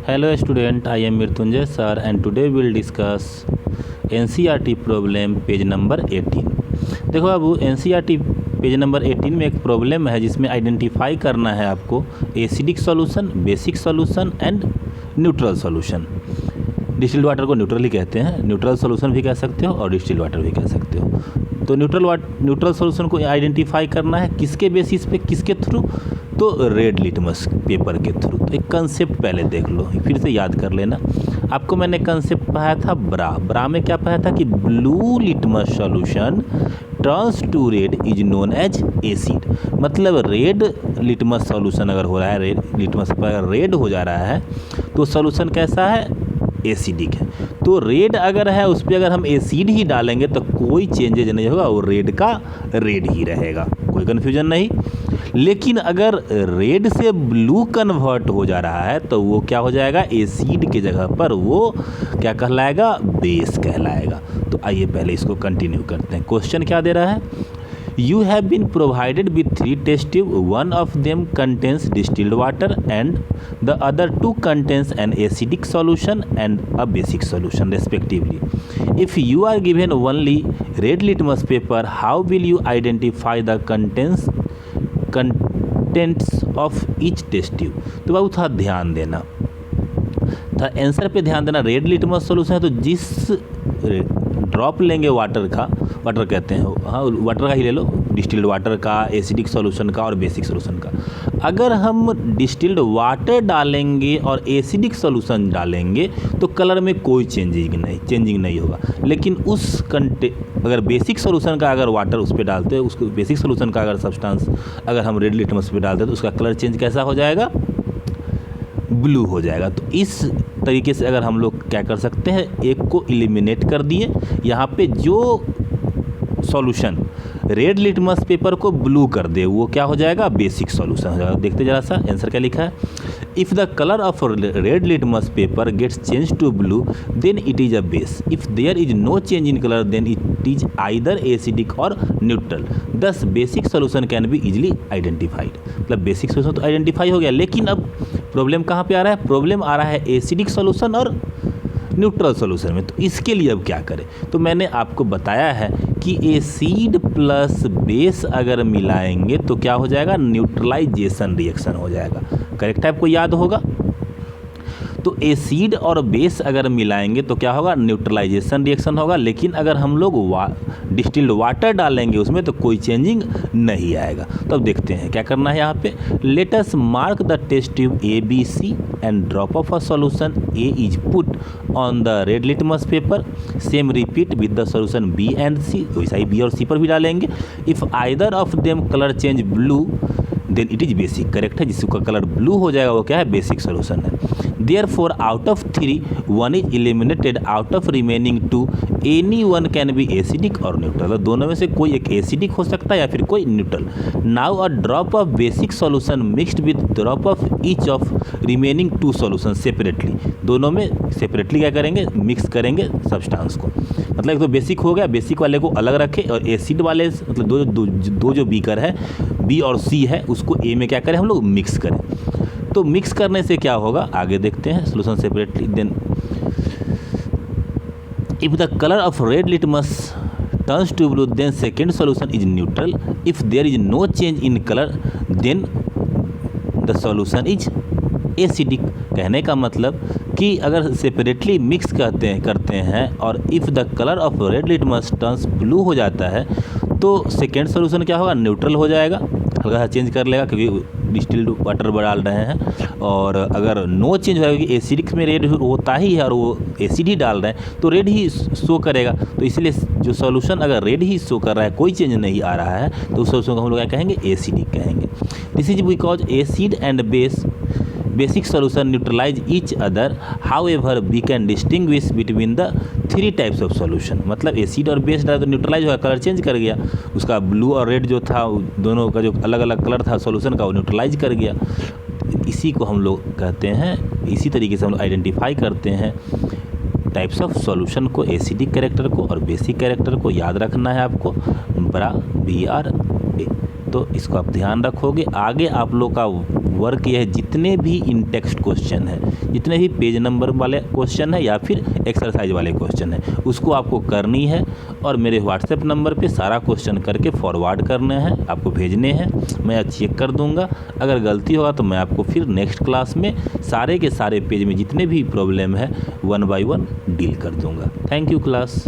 Hello student, I am Mrityunjay sir and today we will discuss NCERT problem page number 18। देखो बाबू NCERT page number 18 में एक problem है जिसमें identify करना है आपको acidic solution, basic solution and neutral solution. Distilled water को neutral ही कहते हैं, न्यूट्रल सॉल्यूशन भी कह सकते हो और डिस्टिल्ड वाटर भी कह सकते हो। तो न्यूट्रल सॉल्यूशन को आइडेंटिफाई करना है किसके बेसिस पे, किसके थ्रू? तो रेड लिटमस पेपर के थ्रू। तो एक कंसेप्ट पहले देख लो, फिर से याद कर लेना। आपको मैंने कंसेप्ट पढ़ाया था ब्रा में क्या पढ़ाया था कि blue litmus solution turns to red is known as acid. मतलब रेड लिटमस सॉल्यूशन अगर हो रहा है, रेड लिटमस पर रेड हो जा रहा है तो सॉल्यूशन कैसा है? एसिडिक है। तो रेड अगर है उस पर अगर हम एसिड ही डालेंगे तो कोई चेंजेज नहीं होगा, वो रेड का रेड ही रहेगा, कोई कन्फ्यूजन नहीं। लेकिन अगर रेड से ब्लू कन्वर्ट हो जा रहा है तो वो क्या हो जाएगा? एसिड के जगह पर वो क्या कहलाएगा? बेस कहलाएगा। तो आइए पहले इसको कंटिन्यू करते हैं। क्वेश्चन क्या दे रहा है? You have been provided with 3 test tube. One of them contains distilled water and the other 2 contains an acidic solution and a basic solution respectively. If you are given only red litmus paper, how will you identify the contents of each test tube? तो बाबू थोड़ा ध्यान देना, था answer पे ध्यान देना। Red litmus solution है तो जिस ड्रॉप लेंगे वाटर का, वाटर कहते हैं, हाँ वाटर का ही ले लो, डिस्टिल्ड वाटर का, एसिडिक सॉल्यूशन का और बेसिक सॉल्यूशन का। अगर हम डिस्टिल्ड वाटर डालेंगे और एसिडिक सॉल्यूशन डालेंगे तो कलर में कोई चेंजिंग नहीं होगा। लेकिन उस अगर बेसिक सॉल्यूशन का अगर वाटर उस पर डालते हैं, उसको बेसिक सॉल्यूशन का अगर सब्सटेंस अगर हम रेड लिटमस पे डालते हैं तो उसका कलर चेंज कैसा हो जाएगा? ब्लू हो जाएगा। तो इस तरीके से अगर हम लोग क्या कर सकते हैं, एक को एलिमिनेट कर दिए। यहाँ पे जो सॉल्यूशन रेड लिटमस पेपर को ब्लू कर दे वो क्या हो जाएगा? बेसिक सॉल्यूशन हो जाएगा। देखते जरा सा आंसर क्या लिखा है। If the colour of red litmus paper gets change to blue then it is a base. If there is no change in colour then it is either acidic और neutral. Thus basic solution can be easily identified. मतलब basic solution तो identify हो गया, लेकिन अब problem कहाँ पे आ रहा है? प्रॉब्लम आ रहा है एसिडिक सॉल्यूशन और न्यूट्रल सॉल्यूशन में। तो इसके लिए अब क्या करें? तो मैंने आपको बताया है कि एसिड प्लस बेस अगर मिलाएंगे तो क्या हो जाएगा? न्यूट्रलाइजेशन रिएक्शन हो जाएगा। करेक्ट है, आपको याद होगा। तो एसिड और बेस अगर मिलाएंगे तो क्या होगा? न्यूट्रलाइजेशन रिएक्शन होगा। लेकिन अगर हम लोग डिस्टिल्ड वाटर डालेंगे उसमें तो कोई चेंजिंग नहीं आएगा। तो अब देखते हैं क्या करना है यहाँ पे। Let us mark the test tube A B C and drop off a solution A is put on the red litmus paper. Same repeat with the solution B and C. वैसा ही बी और C पर भी डालेंगे। If either of them colour change blue then it is basic. Correct है, जिसका colour blue हो जाएगा वो क्या है? बेसिक सॉल्यूशन है। Therefore, out of 3, 1 is eliminated. Out of remaining 2, any one can be acidic or neutral. तो दोनों में से कोई एक एसिडिक हो सकता है या फिर कोई neutral. Now a drop of basic solution mixed with drop of each of remaining 2 solutions separately. दोनों में सेपरेटली क्या करेंगे? मिक्स करेंगे सब्सटेंस को। मतलब एक तो बेसिक हो गया, बेसिक वाले को अलग रखें और एसिड वाले मतलब दो जो बीकर है, बी और सी है, उसको ए में क्या करें हम लोग? मिक्स करें। तो मिक्स करने से क्या होगा आगे देखते हैं। Solution separately then if the colour of red litmus turns to blue then second solution is neutral. If there is no change in colour then the solution is acidic. कहने का मतलब कि अगर सेपरेटली मिक्स करते हैं और if the colour of red litmus turns blue हो जाता है तो सेकेंड सॉल्यूशन क्या होगा? न्यूट्रल हो जाएगा, हल्का सा चेंज कर लेगा क्योंकि डिस्टिल्ड वाटर डाल रहे हैं। और अगर नो चेंज होगा कि एसिडिक में रेड होता ही है और वो एसिड ही डाल रहे हैं तो रेड ही शो करेगा। तो इसलिए जो सॉल्यूशन अगर रेड ही शो कर रहा है, कोई चेंज नहीं आ रहा है, तो उस सॉल्यूशन को हम लोग क्या कहेंगे? एसिडिक कहेंगे। This is because acid and basic solution neutralize each other. However we can distinguish between the 3 types of solution. मतलब एसिड और बेस डाला तो न्यूट्रलाइज हुआ, कलर चेंज कर गया, उसका ब्लू और रेड जो था दोनों का जो अलग अलग कलर था सॉल्यूशन का वो न्यूट्रलाइज कर गया। इसी को हम लोग कहते हैं, इसी तरीके से हम लोग आइडेंटिफाई करते हैं टाइप्स ऑफ सॉल्यूशन को, एसिडिक कैरेक्टर को और बेसिक कैरेक्टर को। याद रखना है आपको, BRA। तो इसको आप ध्यान रखोगे। आगे आप लोग का वर्क यह है, जितने भी इन टेक्स्ट क्वेश्चन है, जितने भी पेज नंबर वाले क्वेश्चन है या फिर एक्सरसाइज वाले क्वेश्चन है, उसको आपको करनी है और मेरे व्हाट्सएप नंबर पे सारा क्वेश्चन करके फॉरवर्ड करने हैं, आपको भेजने हैं। मैं चेक कर दूंगा, अगर गलती होगा तो मैं आपको फिर नेक्स्ट क्लास में सारे के सारे पेज में जितने भी प्रॉब्लम है 1 बाय 1 डील कर दूंगा। Thank you class.